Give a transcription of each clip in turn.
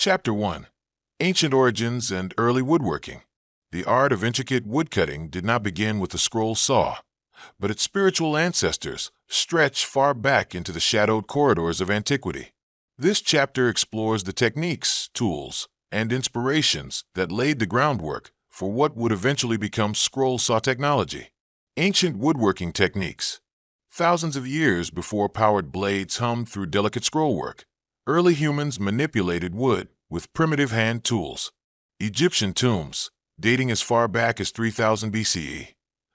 Chapter 1: Ancient Origins and Early Woodworking. The art of intricate woodcutting did not begin with the scroll saw, but its spiritual ancestors stretch far back into the shadowed corridors of antiquity. This chapter explores the techniques, tools, and inspirations that laid the groundwork for what would eventually become scroll saw technology. Ancient woodworking techniques. Thousands of years before powered blades hummed through delicate scrollwork, early humans manipulated wood with primitive hand tools. Egyptian tombs, dating as far back as 3000 BCE,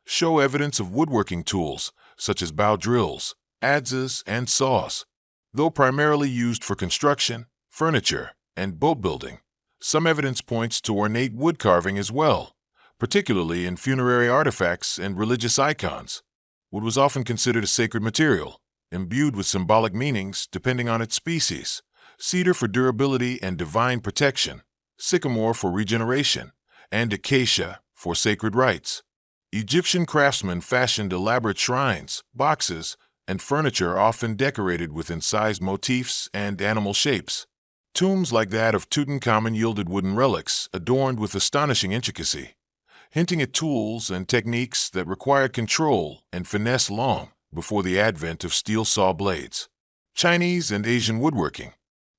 show evidence of woodworking tools such as bow drills, adzes, and saws. Though primarily used for construction, furniture, and boat building, some evidence points to ornate wood carving as well, particularly in funerary artifacts and religious icons. Wood was often considered a sacred material, imbued with symbolic meanings depending on its species: cedar for durability and divine protection, sycamore for regeneration, and acacia for sacred rites. Egyptian craftsmen fashioned elaborate shrines, boxes, and furniture often decorated with incised motifs and animal shapes. Tombs like that of Tutankhamun yielded wooden relics adorned with astonishing intricacy, hinting at tools and techniques that required control and finesse long before the advent of steel saw blades. Chinese and Asian woodworking.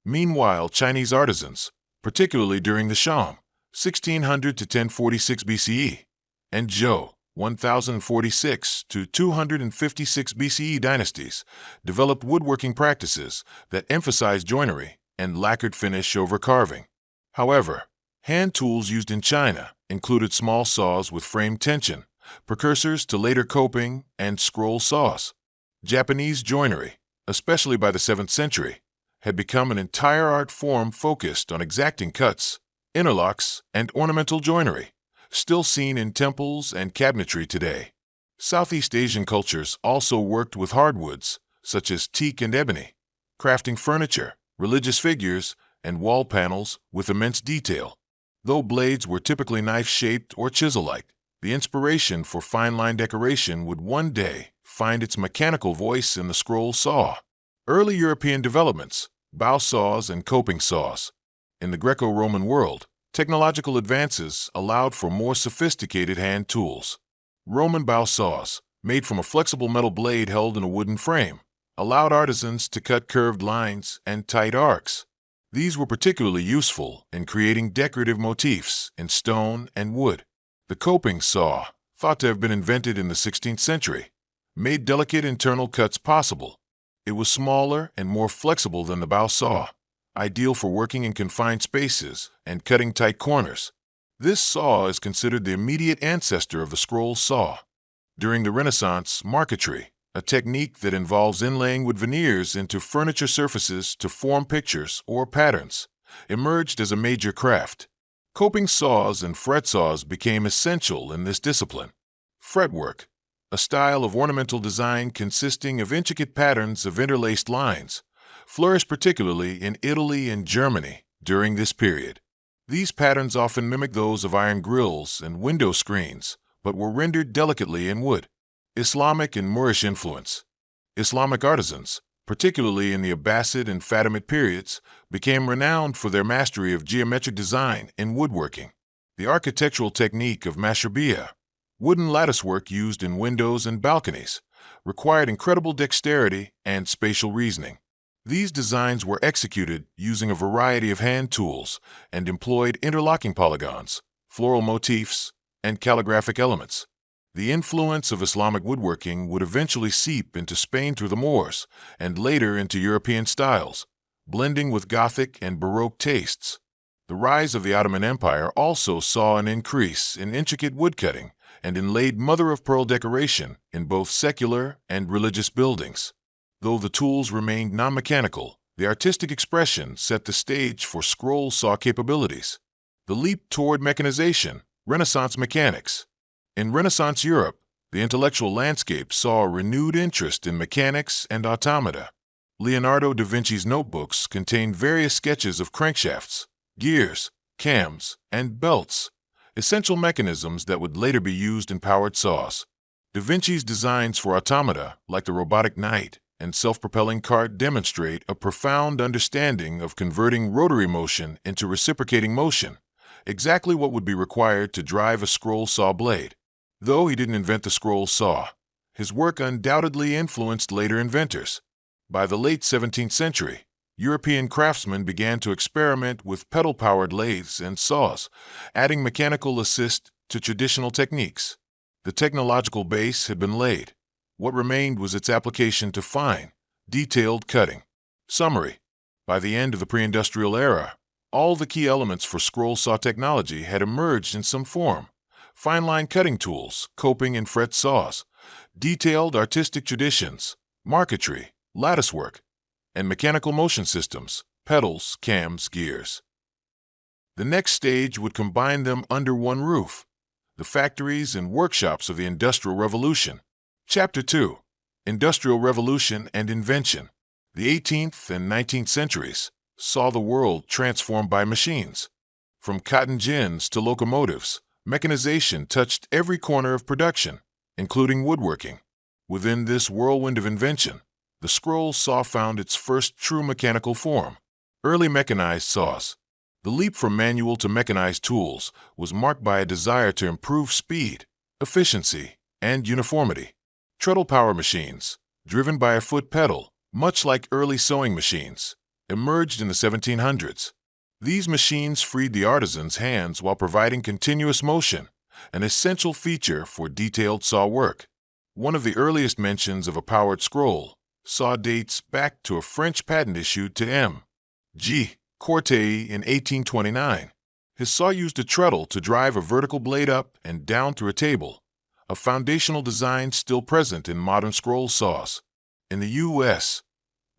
Meanwhile, Chinese artisans, particularly during the Shang 1600 to 1046 BCE and Zhou 1046 to 256 BCE dynasties, developed woodworking practices that emphasized joinery and lacquered finish over carving. However, hand tools used in China included small saws with frame tension, precursors to later coping and scroll saws. Japanese joinery, especially by the 7th century, had become an entire art form focused on exacting cuts, interlocks, and ornamental joinery, still seen in temples and cabinetry today. Southeast Asian cultures also worked with hardwoods, such as teak and ebony, crafting furniture, religious figures, and wall panels with immense detail. Though blades were typically knife-shaped or chisel-like, the inspiration for fine-line decoration would one day find its mechanical voice in the scroll saw. Early European developments, bow saws and coping saws. In the Greco-Roman world, technological advances allowed for more sophisticated hand tools. Roman bow saws, made from a flexible metal blade held in a wooden frame, allowed artisans to cut curved lines and tight arcs. These were particularly useful in creating decorative motifs in stone and wood. The coping saw, thought to have been invented in the 16th century, made delicate internal cuts possible. It was smaller and more flexible than the bow saw, ideal for working in confined spaces and cutting tight corners. This saw is considered the immediate ancestor of the scroll saw. During the Renaissance, marquetry, a technique that involves inlaying wood veneers into furniture surfaces to form pictures or patterns, emerged as a major craft. Coping saws and fret saws became essential in this discipline. Fretwork, a style of ornamental design consisting of intricate patterns of interlaced lines, flourished particularly in Italy and Germany during this period. These patterns often mimic those of iron grills and window screens, but were rendered delicately in wood. Islamic and Moorish influence. Islamic artisans, particularly in the Abbasid and Fatimid periods, became renowned for their mastery of geometric design in woodworking. The architectural technique of mashrabiyah, wooden latticework used in windows and balconies, required incredible dexterity and spatial reasoning. These designs were executed using a variety of hand tools and employed interlocking polygons, floral motifs, and calligraphic elements. The influence of Islamic woodworking would eventually seep into Spain through the Moors and later into European styles, blending with Gothic and Baroque tastes. The rise of the Ottoman Empire also saw an increase in intricate woodcutting and inlaid mother-of-pearl decoration in both secular and religious buildings. Though the tools remained non-mechanical, the artistic expression set the stage for scroll saw capabilities. The leap toward mechanization, Renaissance mechanics. In Renaissance Europe, the intellectual landscape saw a renewed interest in mechanics and automata. Leonardo da Vinci's notebooks contained various sketches of crankshafts, gears, cams, and belts, essential mechanisms that would later be used in powered saws. Da Vinci's designs for automata, like the robotic knight and self-propelling cart demonstrate a profound understanding of converting rotary motion into reciprocating motion, exactly what would be required to drive a scroll saw blade. Though he didn't invent the scroll saw, his work undoubtedly influenced later inventors. By the late 17th century, European craftsmen began to experiment with pedal-powered lathes and saws, adding mechanical assist to traditional techniques. The technological base had been laid. What remained was its application to fine, detailed cutting. Summary: by the end of the pre-industrial era, all the key elements for scroll saw technology had emerged in some form. Fine-line cutting tools, coping and fret saws, detailed artistic traditions, marquetry, latticework, and mechanical motion systems, pedals, cams, gears. The next stage would combine them under one roof: the factories and workshops of the Industrial Revolution. Chapter 2: Industrial Revolution and Invention. The 18th and 19th centuries saw the world transformed by machines. From cotton gins to locomotives, mechanization touched every corner of production, including woodworking. Within this whirlwind of invention, the scroll saw found its first true mechanical form. Early mechanized saws. The leap from manual to mechanized tools was marked by a desire to improve speed, efficiency, and uniformity. Treadle power machines, driven by a foot pedal, much like early sewing machines, emerged in the 1700s. These machines freed the artisan's hands while providing continuous motion, an essential feature for detailed saw work. One of the earliest mentions of a powered scroll saw dates back to a French patent issued to M.G. Cortei in 1829. His saw used a treadle to drive a vertical blade up and down through a table, a foundational design still present in modern scroll saws. In the U.S.,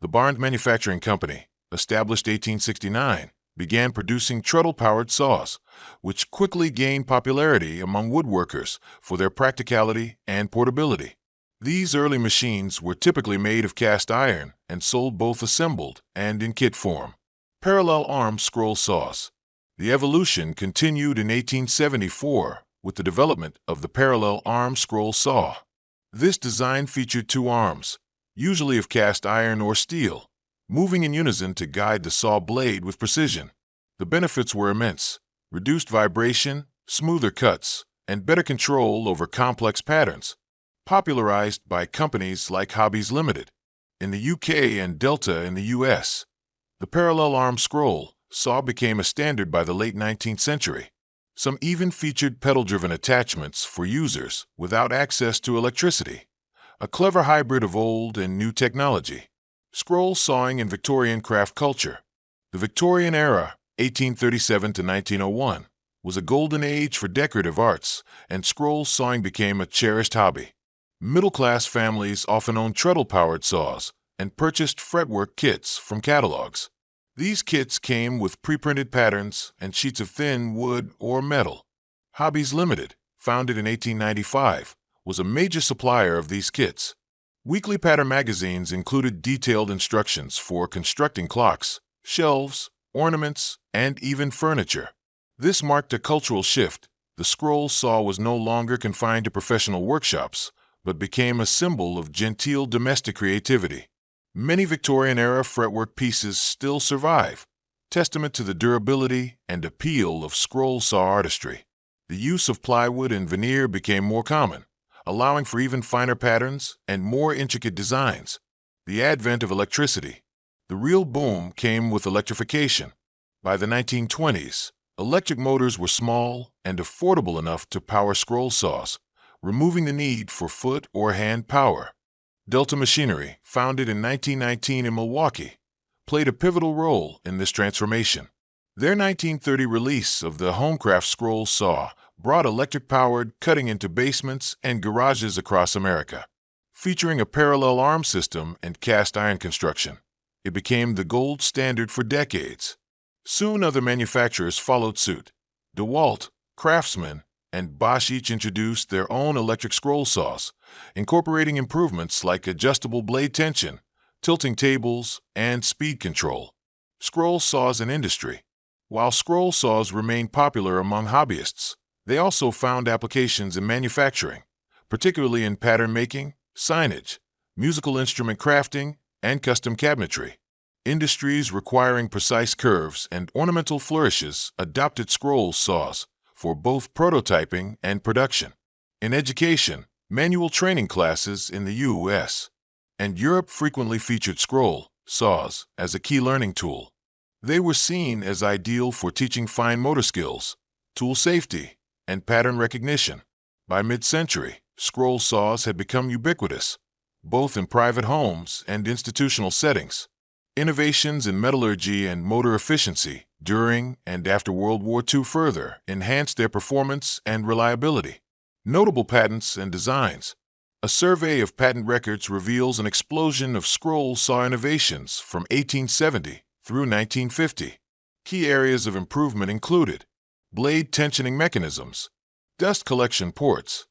the Barnes Manufacturing Company, established 1869, began producing treadle-powered saws, which quickly gained popularity among woodworkers for their practicality and portability. These early machines were typically made of cast iron and sold both assembled and in kit form. Parallel arm scroll saws. The evolution continued in 1874 with the development of the parallel arm scroll saw. This design featured two arms, usually of cast iron or steel, moving in unison to guide the saw blade with precision. The benefits were immense: reduced vibration, smoother cuts, and better control over complex patterns. Popularized by companies like Hobbies Limited in the UK and Delta in the US, the parallel arm scroll saw became a standard by the late 19th century. Some even featured pedal-driven attachments for users without access to electricity, a clever hybrid of old and new technology. Scroll sawing in Victorian craft culture. The Victorian era, 1837 to 1901, was a golden age for decorative arts, and scroll sawing became a cherished hobby. Middle-class families often owned treadle-powered saws and purchased fretwork kits from catalogs. These kits came with pre-printed patterns and sheets of thin wood or metal. Hobbies Limited, founded in 1895, was a major supplier of these kits. Weekly pattern magazines included detailed instructions for constructing clocks, shelves, ornaments, and even furniture. This marked a cultural shift. The scroll saw was no longer confined to professional workshops, but became a symbol of genteel domestic creativity. Many Victorian-era fretwork pieces still survive, testament to the durability and appeal of scroll saw artistry. The use of plywood and veneer became more common, allowing for even finer patterns and more intricate designs. The advent of electricity. The real boom came with electrification. By the 1920s, electric motors were small and affordable enough to power scroll saws, removing the need for foot or hand power. Delta Machinery, founded in 1919 in Milwaukee, played a pivotal role in this transformation. Their 1930 release of the Homecraft scroll saw brought electric-powered cutting into basements and garages across America. Featuring a parallel arm system and cast iron construction, it became the gold standard for decades. Soon other manufacturers followed suit. DeWalt, Craftsman, and Bosch each introduced their own electric scroll saws, incorporating improvements like adjustable blade tension, tilting tables, and speed control. Scroll saws in industry. While scroll saws remained popular among hobbyists, they also found applications in manufacturing, particularly in pattern making, signage, musical instrument crafting, and custom cabinetry. Industries requiring precise curves and ornamental flourishes adopted scroll saws for both prototyping and production. In education, manual training classes in the U.S. and Europe frequently featured scroll saws as a key learning tool. They were seen as ideal for teaching fine motor skills, tool safety, and pattern recognition. By mid-century, scroll saws had become ubiquitous, both in private homes and institutional settings. Innovations in metallurgy and motor efficiency during and after World War II further enhanced their performance and reliability. Notable patents and designs. A survey of patent records reveals an explosion of scroll saw innovations from 1870 through 1950. Key areas of improvement included blade tensioning mechanisms, dust collection ports,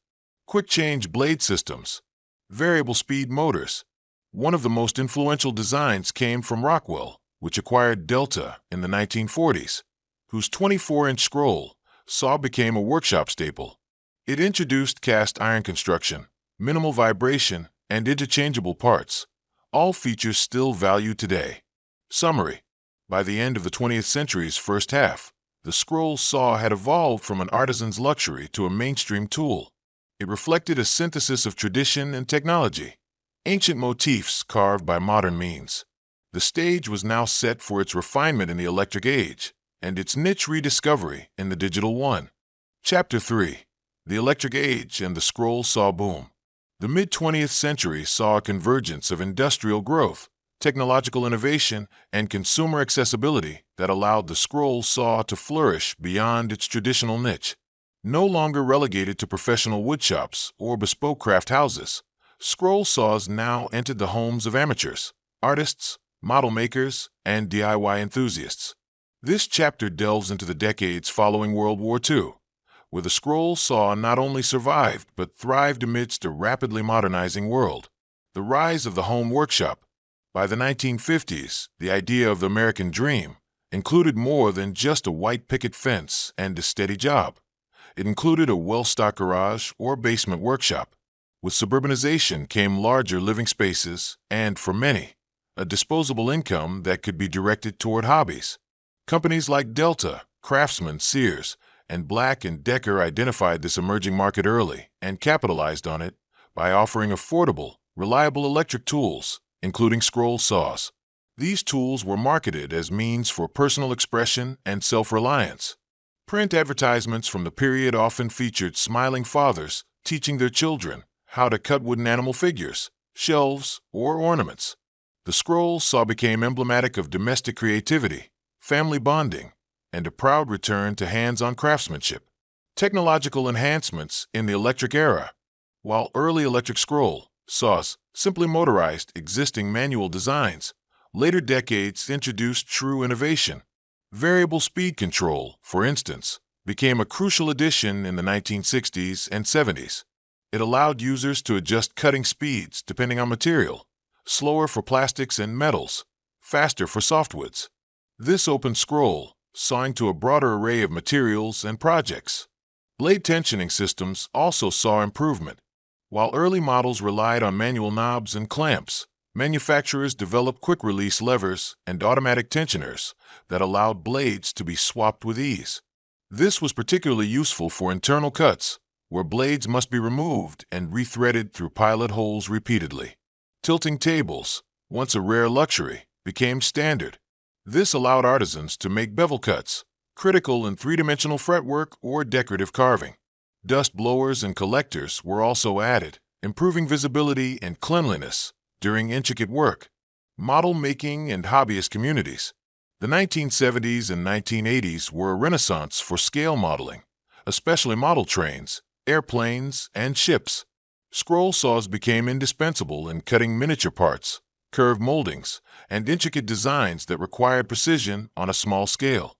quick-change blade systems, variable speed motors. One of the most influential designs came from Rockwell, which acquired Delta in the 1940s, whose 24-inch scroll saw became a workshop staple. It introduced cast iron construction, minimal vibration, and interchangeable parts, all features still valued today. Summary: by the end of the 20th century's first half, the scroll saw had evolved from an artisan's luxury to a mainstream tool. It reflected a synthesis of tradition and technology, ancient motifs carved by modern means. The stage was now set for its refinement in the electric age and its niche rediscovery in the digital one. Chapter 3: The Electric Age and the Scroll Saw Boom. The mid-20th century saw a convergence of industrial growth, technological innovation, and consumer accessibility that allowed the scroll saw to flourish beyond its traditional niche. No longer relegated to professional woodshops or bespoke craft houses, scroll saws now entered the homes of amateurs, artists, model makers, and DIY enthusiasts. This chapter delves into the decades following World War II, where the scroll saw not only survived but thrived amidst a rapidly modernizing world. The rise of the home workshop. By the 1950s, the idea of the American dream included more than just a white picket fence and a steady job. It included a well-stocked garage or basement workshop. With suburbanization came larger living spaces and, for many, a disposable income that could be directed toward hobbies. Companies like Delta, Craftsman, Sears, and Black & Decker identified this emerging market early and capitalized on it by offering affordable, reliable electric tools, including scroll saws. These tools were marketed as means for personal expression and self-reliance. Print advertisements from the period often featured smiling fathers teaching their children how to cut wooden animal figures, shelves, or ornaments. The scroll saw became emblematic of domestic creativity, family bonding, and a proud return to hands-on craftsmanship. Technological enhancements in the electric era. While early electric scroll saws simply motorized existing manual designs, later decades introduced true innovation. Variable speed control, for instance, became a crucial addition in the 1960s and 70s. It allowed users to adjust cutting speeds depending on material, slower for plastics and metals, faster for softwoods. This opened scroll sawing to a broader array of materials and projects. Blade tensioning systems also saw improvement. While early models relied on manual knobs and clamps, manufacturers developed quick-release levers and automatic tensioners that allowed blades to be swapped with ease. This was particularly useful for internal cuts, where blades must be removed and rethreaded through pilot holes repeatedly. Tilting tables, once a rare luxury, became standard. This allowed artisans to make bevel cuts, critical in three-dimensional fretwork or decorative carving. Dust blowers and collectors were also added, improving visibility and cleanliness during intricate work. Model making and hobbyist communities. The 1970s and 1980s were a renaissance for scale modeling, especially model trains, airplanes, and ships. Scroll saws became indispensable in cutting miniature parts, curved moldings, and intricate designs that required precision on a small scale.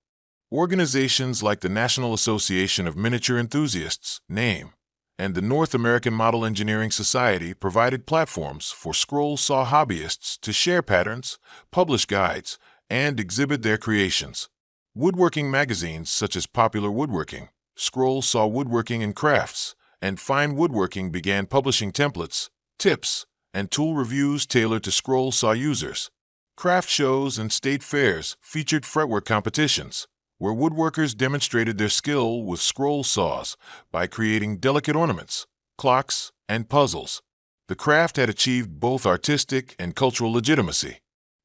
Organizations like the National Association of Miniature Enthusiasts, NAME, and the North American Model Engineering Society provided platforms for scroll saw hobbyists to share patterns, publish guides, and exhibit their creations. Woodworking magazines such as Popular Woodworking, Scroll Saw Woodworking and Crafts, and Fine Woodworking began publishing templates, tips, and tool reviews tailored to scroll saw users. Craft shows and state fairs featured fretwork competitions, where woodworkers demonstrated their skill with scroll saws by creating delicate ornaments, clocks, and puzzles. The craft had achieved both artistic and cultural legitimacy.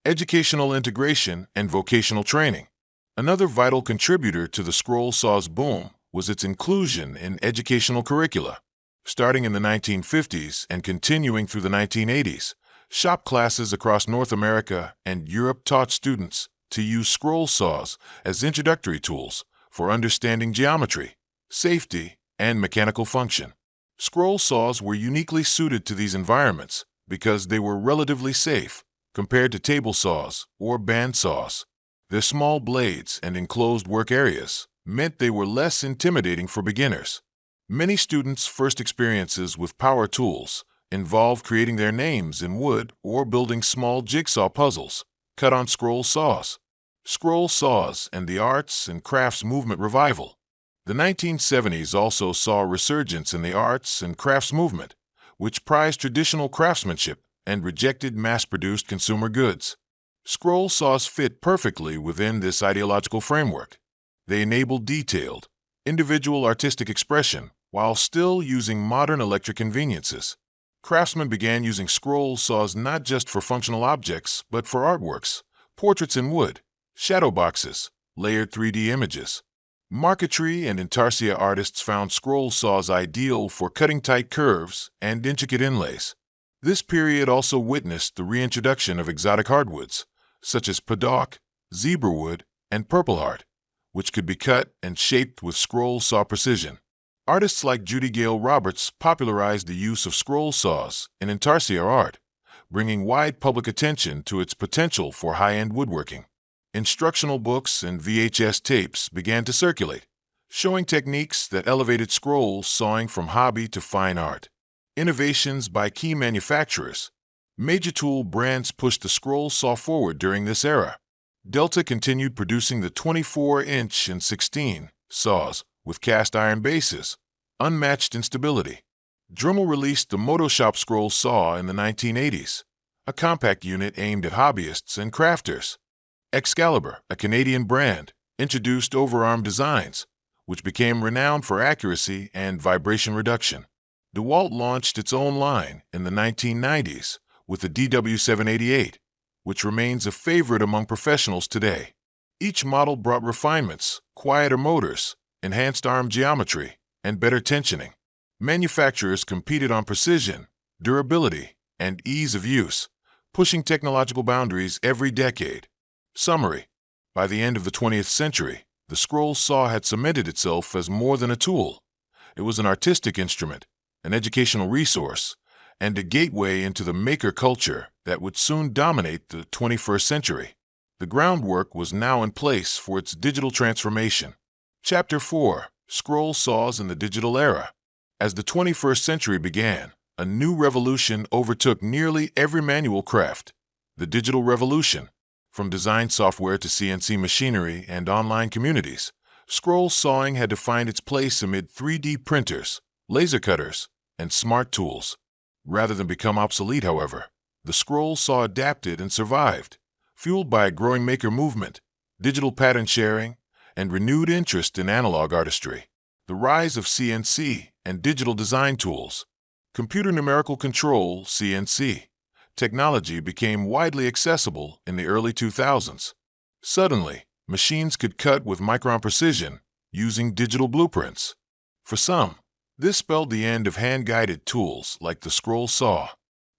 Educational integration and vocational training. Another vital contributor to the scroll saw's boom was its inclusion in educational curricula. Starting in the 1950s and continuing through the 1980s, shop classes across North America and Europe taught students to use scroll saws as introductory tools for understanding geometry, safety, and mechanical function. Scroll saws were uniquely suited to these environments because they were relatively safe compared to table saws or band saws. Their small blades and enclosed work areas meant they were less intimidating for beginners. Many students' first experiences with power tools involved creating their names in wood or building small jigsaw puzzles cut on scroll saws. Scroll saws and the arts and crafts movement revival. The 1970s also saw a resurgence in the arts and crafts movement, which prized traditional craftsmanship and rejected mass-produced consumer goods. Scroll saws fit perfectly within this ideological framework. They enabled detailed, individual artistic expression while still using modern electric conveniences. Craftsmen began using scroll saws not just for functional objects, but for artworks, portraits in wood, shadow boxes, layered 3D images. Marquetry and intarsia artists found scroll saws ideal for cutting tight curves and intricate inlays. This period also witnessed the reintroduction of exotic hardwoods, such as paddock, zebrawood, and purpleheart, which could be cut and shaped with scroll saw precision. Artists like Judy Gale Roberts popularized the use of scroll saws in intarsia art, bringing wide public attention to its potential for high-end woodworking. Instructional books and VHS tapes began to circulate, showing techniques that elevated scroll sawing from hobby to fine art. Innovations by key manufacturers. Major tool brands pushed the scroll saw forward during this era. Delta continued producing the 24-inch and 16 saws with cast iron bases, unmatched in stability. Dremel released the Motoshop scroll saw in the 1980s, a compact unit aimed at hobbyists and crafters. Excalibur, a Canadian brand, introduced overarm designs, which became renowned for accuracy and vibration reduction. DeWalt launched its own line in the 1990s with the DW788, which remains a favorite among professionals today. Each model brought refinements, quieter motors, enhanced arm geometry, and better tensioning. Manufacturers competed on precision, durability, and ease of use, pushing technological boundaries every decade. Summary: by the end of the 20th century, the scroll saw had cemented itself as more than a tool. It was an artistic instrument, an educational resource, and a gateway into the maker culture that would soon dominate the 21st century. The groundwork was now in place for its digital transformation. Chapter 4: Scroll Saws in the Digital Era. As the 21st century began, a new revolution overtook nearly every manual craft: the digital revolution. From design software to CNC machinery and online communities, scroll sawing had to find its place amid 3D printers, laser cutters, and smart tools. Rather than become obsolete, however, the scroll saw adapted and survived, fueled by a growing maker movement, digital pattern sharing, and renewed interest in analog artistry. The rise of CNC and digital design tools. Computer numerical control (CNC) technology became widely accessible in the early 2000s. Suddenly, machines could cut with micron precision using digital blueprints. For some, this spelled the end of hand-guided tools like the scroll saw.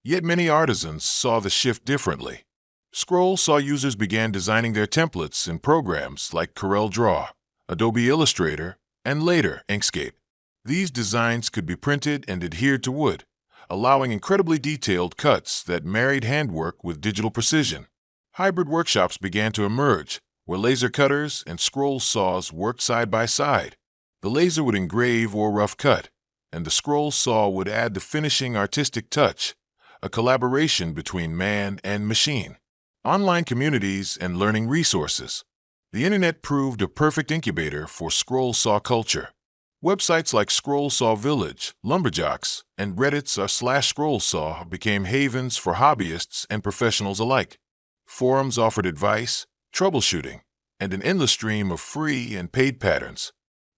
Yet many artisans saw the shift differently. Scroll saw users began designing their templates in programs like CorelDRAW, Adobe Illustrator, and later Inkscape. These designs could be printed and adhered to wood, allowing incredibly detailed cuts that married handwork with digital precision. Hybrid workshops began to emerge, where laser cutters and scroll saws worked side by side. The laser would engrave or rough cut, and the scroll saw would add the finishing artistic touch, a collaboration between man and machine. Online communities and learning resources. The internet proved a perfect incubator for scroll saw culture. Websites like Scroll Saw Village, Lumberjacks, and Reddit's /Scroll Saw became havens for hobbyists and professionals alike. Forums offered advice, troubleshooting, and an endless stream of free and paid patterns.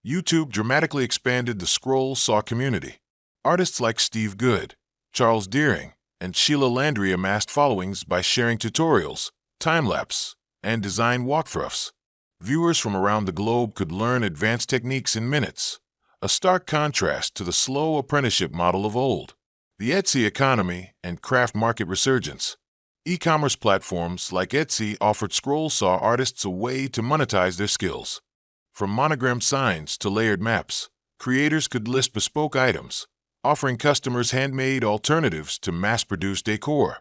YouTube dramatically expanded the Scroll Saw community. Artists like Steve Good, Charles Deering, and Sheila Landry amassed followings by sharing tutorials, time-lapse, and design walkthroughs. Viewers from around the globe could learn advanced techniques in minutes, a stark contrast to the slow apprenticeship model of old. The Etsy economy and craft market resurgence. E-commerce platforms like Etsy offered Scroll Saw artists a way to monetize their skills. From monogrammed signs to layered maps, creators could list bespoke items, offering customers handmade alternatives to mass-produced decor.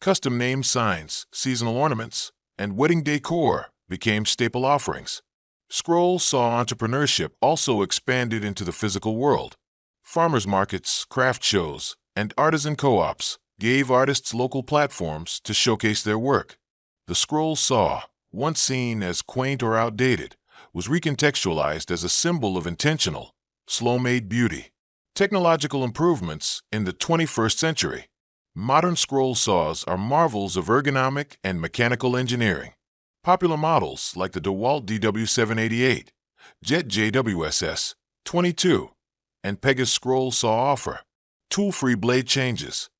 Custom name signs, seasonal ornaments, and wedding decor became staple offerings. Scroll Saw entrepreneurship also expanded into the physical world. Farmers markets, craft shows, and artisan co-ops gave artists local platforms to showcase their work. The Scroll Saw, once seen as quaint or outdated, was recontextualized as a symbol of intentional, slow-made beauty. Technological improvements in the 21st century. Modern scroll saws are marvels of ergonomic and mechanical engineering. Popular models like the DeWalt DW788, Jet JWSS 22, and Pegasus scroll saw offer tool-free blade changes,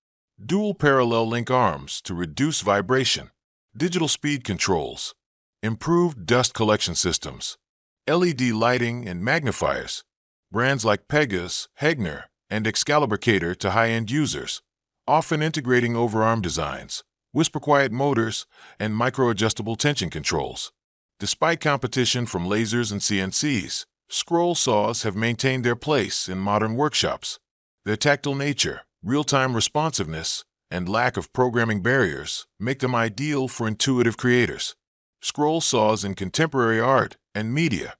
dual parallel link arms to reduce vibration, digital speed controls, improved dust collection systems, LED lighting and magnifiers. Brands like Pegasus, Hegner, and Excalibur cater to high-end users, often integrating overarm designs, whisper-quiet motors, and micro-adjustable tension controls. Despite competition from lasers and CNCs, scroll saws have maintained their place in modern workshops. Their tactile nature, real-time responsiveness, and lack of programming barriers make them ideal for intuitive creators. Scroll saws in contemporary art and media.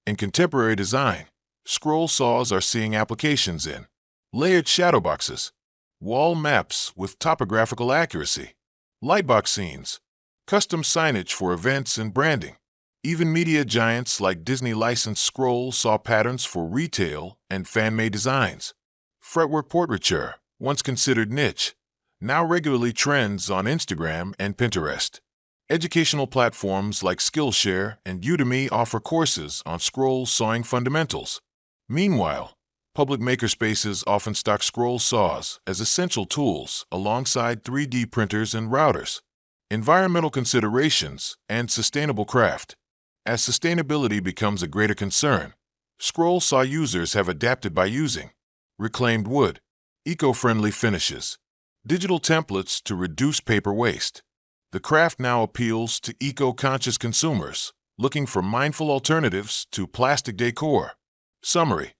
In contemporary design, scroll saws are seeing applications in layered shadow boxes, wall maps with topographical accuracy, lightbox scenes, custom signage for events and branding. Even media giants like Disney licensed scroll saw patterns for retail and fan-made designs. Fretwork portraiture, once considered niche, now regularly trends on Instagram and Pinterest. Educational platforms like Skillshare and Udemy offer courses on scroll sawing fundamentals. Meanwhile, public makerspaces often stock scroll saws as essential tools alongside 3D printers and routers. Environmental considerations and sustainable craft. As sustainability becomes a greater concern, scroll saw users have adapted by using reclaimed wood, eco-friendly finishes, digital templates to reduce paper waste. The craft now appeals to eco-conscious consumers looking for mindful alternatives to plastic decor. Summary: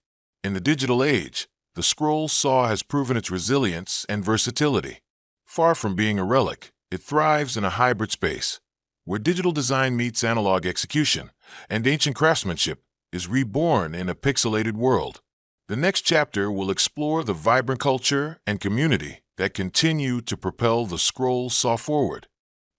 in the digital age, the scroll saw has proven its resilience and versatility. Far from being a relic, it thrives in a hybrid space, where digital design meets analog execution, and ancient craftsmanship is reborn in a pixelated world. The next chapter will explore the vibrant culture and community that continue to propel the scroll saw forward.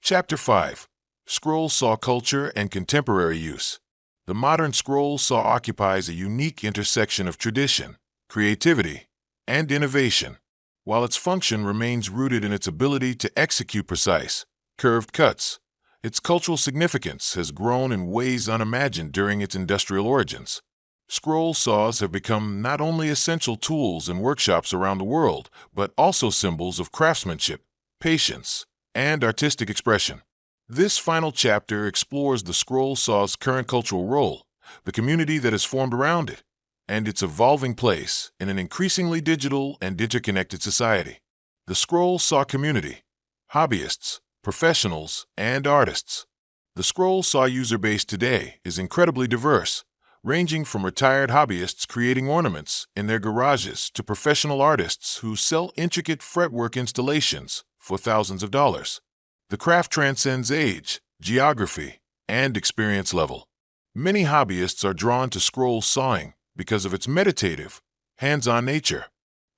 Chapter 5. Scroll saw culture and contemporary use. The modern scroll saw occupies a unique intersection of tradition, creativity, and innovation. While its function remains rooted in its ability to execute precise, curved cuts, its cultural significance has grown in ways unimagined during its industrial origins. Scroll saws have become not only essential tools in workshops around the world, but also symbols of craftsmanship, patience, and artistic expression. This final chapter explores the scroll saw's current cultural role, the community that has formed around it, and its evolving place in an increasingly digital and interconnected society. The scroll saw community: hobbyists, professionals, and artists. The scroll saw user base today is incredibly diverse, ranging from retired hobbyists creating ornaments in their garages to professional artists who sell intricate fretwork installations for thousands of dollars. The craft transcends age, geography, and experience level. Many hobbyists are drawn to scroll sawing because of its meditative, hands-on nature.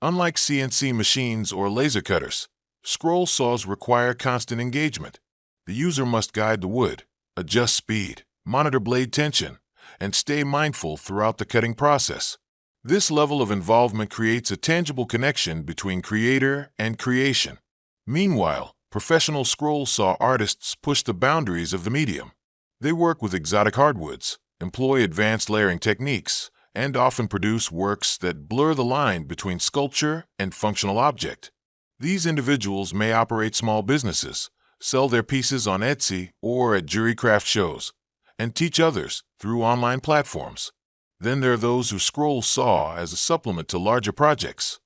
Unlike CNC machines or laser cutters, scroll saws require constant engagement. The user must guide the wood, adjust speed, monitor blade tension, and stay mindful throughout the cutting process. This level of involvement creates a tangible connection between creator and creation. Meanwhile, professional scroll saw artists push the boundaries of the medium. They work with exotic hardwoods, employ advanced layering techniques, and often produce works that blur the line between sculpture and functional object. These individuals may operate small businesses, sell their pieces on Etsy or at jury craft shows, and teach others through online platforms. Then there are those who scroll saw as a supplement to larger projects.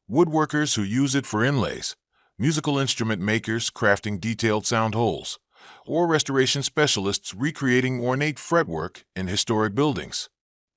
Woodworkers who use it for inlays, musical instrument makers crafting detailed sound holes, or restoration specialists recreating ornate fretwork in historic buildings.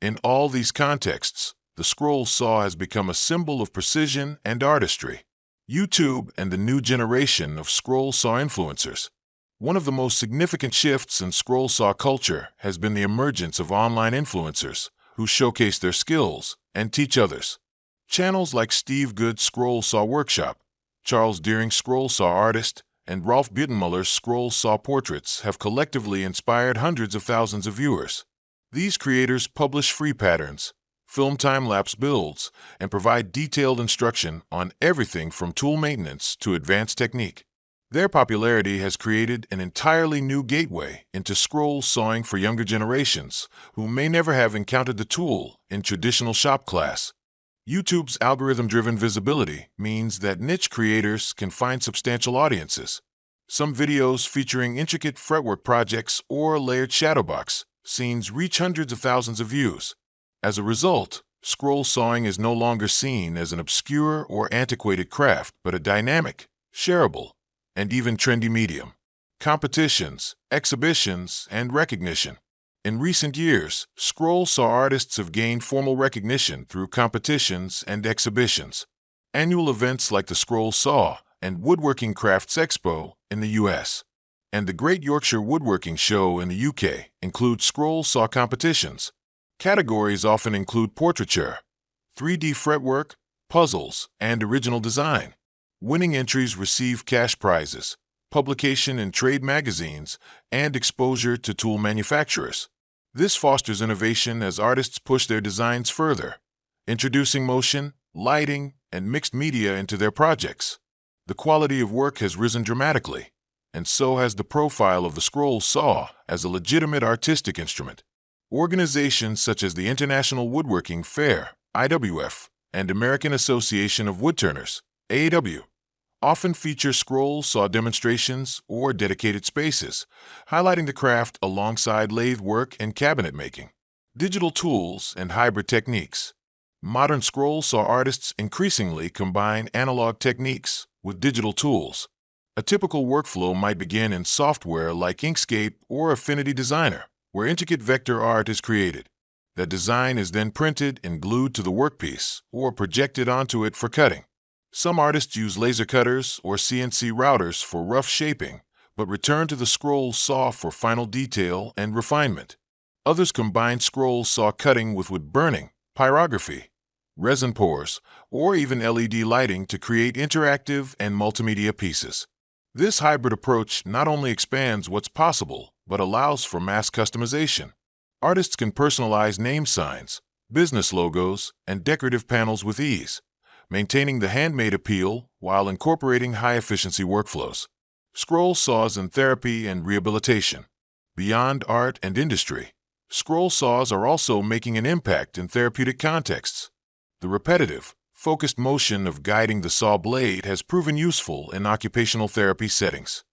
In all these contexts, the scroll saw has become a symbol of precision and artistry. YouTube and the new generation of scroll saw influencers. One of the most significant shifts in scroll saw culture has been the emergence of online influencers who showcase their skills and teach others. Channels like Steve Good's Scroll Saw Workshop, Charles Deering's Scroll Saw Artist, and Rolf Bittenmuller's Scroll Saw Portraits have collectively inspired hundreds of thousands of viewers. These creators publish free patterns, film time-lapse builds, and provide detailed instruction on everything from tool maintenance to advanced technique. Their popularity has created an entirely new gateway into scroll sawing for younger generations who may never have encountered the tool in traditional shop class. YouTube's algorithm-driven visibility means that niche creators can find substantial audiences. Some videos featuring intricate fretwork projects or layered shadowbox scenes reach hundreds of thousands of views. As a result, scroll sawing is no longer seen as an obscure or antiquated craft, but a dynamic, shareable, and even trendy medium. Competitions, exhibitions, and recognition. In recent years, scroll saw artists have gained formal recognition through competitions and exhibitions. Annual events like the Scroll Saw and Woodworking Crafts Expo in the US and the Great Yorkshire Woodworking Show in the UK include scroll saw competitions. Categories often include portraiture, 3D fretwork, puzzles, and original design. Winning entries receive cash prizes, publication in trade magazines, and exposure to tool manufacturers. This fosters innovation as artists push their designs further, introducing motion, lighting, and mixed media into their projects. The quality of work has risen dramatically, and so has the profile of the scroll saw as a legitimate artistic instrument. Organizations such as the International Woodworking Fair, IWF, and American Association of Woodturners, AAW, often feature scroll saw demonstrations or dedicated spaces, highlighting the craft alongside lathe work and cabinet making. Digital tools and hybrid techniques. Modern scroll saw artists increasingly combine analog techniques with digital tools. A typical workflow might begin in software like Inkscape or Affinity Designer, where intricate vector art is created. That design is then printed and glued to the workpiece or projected onto it for cutting. Some artists use laser cutters or CNC routers for rough shaping, but return to the scroll saw for final detail and refinement. Others combine scroll saw cutting with wood burning, pyrography, resin pours, or even LED lighting to create interactive and multimedia pieces. This hybrid approach not only expands what's possible, but allows for mass customization. Artists can personalize name signs, business logos, and decorative panels with ease, maintaining the handmade appeal while incorporating high-efficiency workflows. Scroll saws in therapy and rehabilitation. Beyond art and industry, scroll saws are also making an impact in therapeutic contexts. The repetitive, focused motion of guiding the saw blade has proven useful in occupational therapy settings.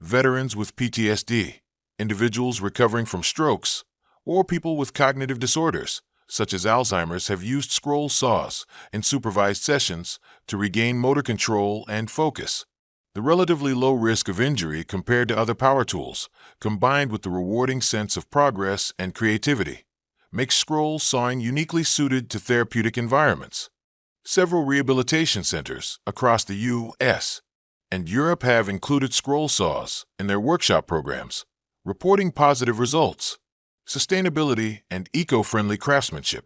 Veterans with PTSD, individuals recovering from strokes, or people with cognitive disorders, such as Alzheimer's, have used scroll saws in supervised sessions to regain motor control and focus. The relatively low risk of injury compared to other power tools, combined with the rewarding sense of progress and creativity, makes scroll sawing uniquely suited to therapeutic environments. Several rehabilitation centers across the U.S. and Europe have included scroll saws in their workshop programs, reporting positive results. Sustainability and eco-friendly craftsmanship.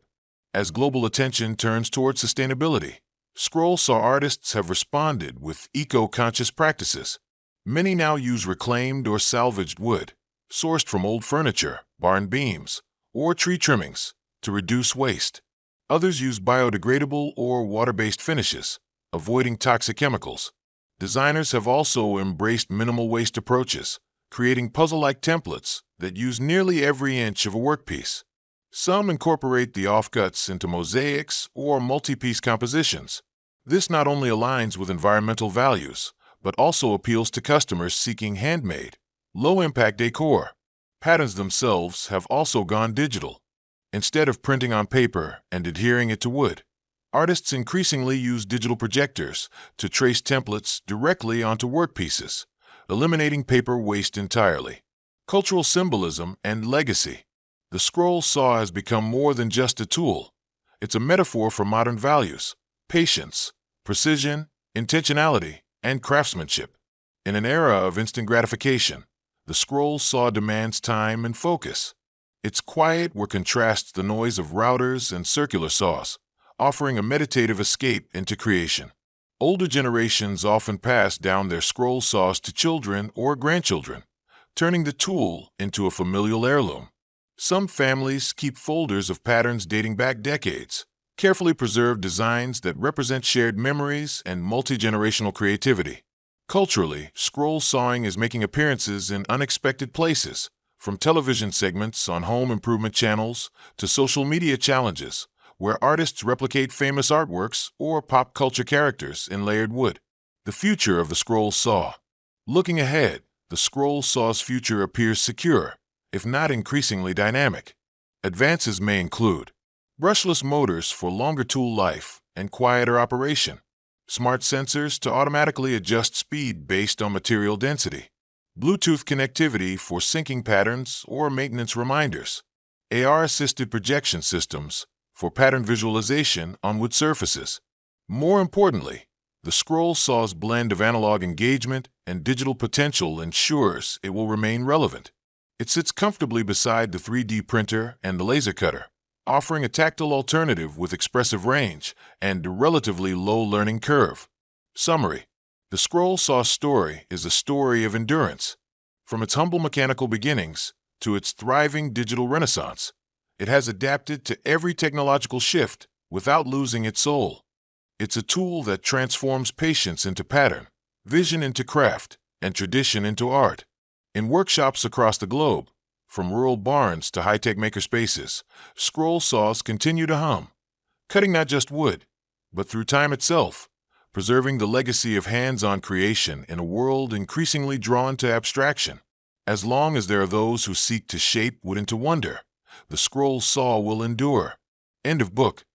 As global attention turns toward sustainability, scroll saw artists have responded with eco-conscious practices. Many now use reclaimed or salvaged wood, sourced from old furniture, barn beams, or tree trimmings, to reduce waste. Others use biodegradable or water-based finishes, avoiding toxic chemicals. Designers have also embraced minimal waste approaches, creating puzzle-like templates that use nearly every inch of a workpiece. Some incorporate the offcuts into mosaics or multi-piece compositions. This not only aligns with environmental values, but also appeals to customers seeking handmade, low-impact decor. Patterns themselves have also gone digital. Instead of printing on paper and adhering it to wood, artists increasingly use digital projectors to trace templates directly onto workpieces, eliminating paper waste entirely. Cultural symbolism and legacy. The scroll saw has become more than just a tool. It's a metaphor for modern values, patience, precision, intentionality, and craftsmanship. In an era of instant gratification, the scroll saw demands time and focus. It's quiet where contrasts the noise of routers and circular saws, offering a meditative escape into creation. Older generations often pass down their scroll saws to children or grandchildren, turning the tool into a familial heirloom. Some families keep folders of patterns dating back decades, carefully preserved designs that represent shared memories and multi-generational creativity. Culturally, scroll sawing is making appearances in unexpected places, from television segments on home improvement channels to social media challenges, where artists replicate famous artworks or pop culture characters in layered wood. The future of the scroll saw. Looking ahead, the scroll saw's future appears secure, if not increasingly dynamic. Advances may include brushless motors for longer tool life and quieter operation, smart sensors to automatically adjust speed based on material density, Bluetooth connectivity for syncing patterns or maintenance reminders, AR-assisted projection systems for pattern visualization on wood surfaces. More importantly, the scroll saw's blend of analog engagement and digital potential ensures it will remain relevant. It sits comfortably beside the 3D printer and the laser cutter, offering a tactile alternative with expressive range and a relatively low learning curve. Summary: the scroll saw story is a story of endurance. From its humble mechanical beginnings to its thriving digital renaissance, it has adapted to every technological shift without losing its soul. It's a tool that transforms patience into pattern, vision into craft, and tradition into art. In workshops across the globe, from rural barns to high-tech makerspaces, scroll saws continue to hum, cutting not just wood, but through time itself, preserving the legacy of hands-on creation in a world increasingly drawn to abstraction. As long as there are those who seek to shape wood into wonder, the scroll saw will endure. End of book.